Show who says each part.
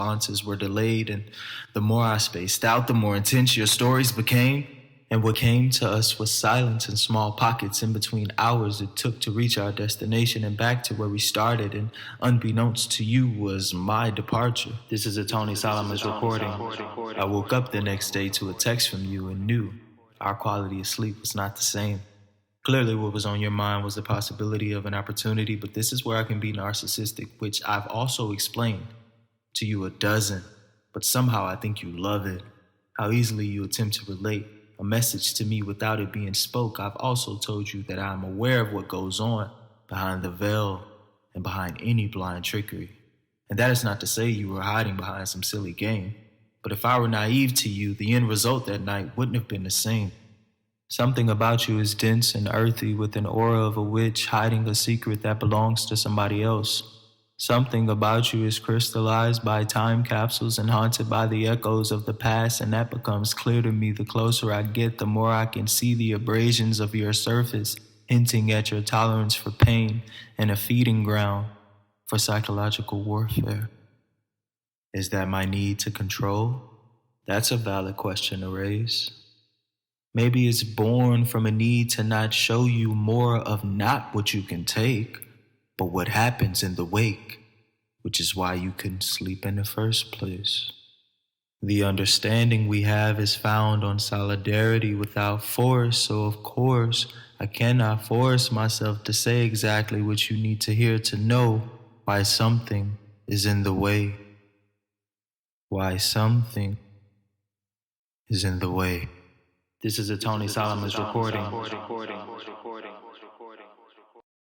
Speaker 1: responses were delayed, and the more I spaced out, the more intense your stories became. And what came to us was silence in small pockets in between hours it took to reach our destination and back to where we started. And unbeknownst to you was my departure. This is a Tony Solomon's recording. I woke up the next day to a text from you and knew our quality of sleep was not the same. Clearly what was on your mind was the possibility of an opportunity, but this is where I can be narcissistic, which I've also explained to you a dozen, but somehow I think you love it. How easily you attempt to relate a message to me without it being spoke. I've also told you that I'm aware of what goes on behind the veil and behind any blind trickery. And that is not to say you were hiding behind some silly game, but if I were naive to you, the end result that night wouldn't have been the same. Something about you is dense and earthy with an aura of a witch hiding a secret that belongs to somebody else. Something about you is crystallized by time capsules and haunted by the echoes of the past, and that becomes clear to me the closer I get, the more I can see the abrasions of your surface, hinting at your tolerance for pain and a feeding ground for psychological warfare. Is that my need to control? That's a valid question to raise. Maybe it's born from a need to not show you more of not what you can take, but what happens in the wake, which is why you couldn't sleep in the first place. The understanding we have is found on solidarity without force, so of course I cannot force myself to say exactly what you need to hear to know why something is in the way. Why something is in the way. This is a Tony Solomon's recording.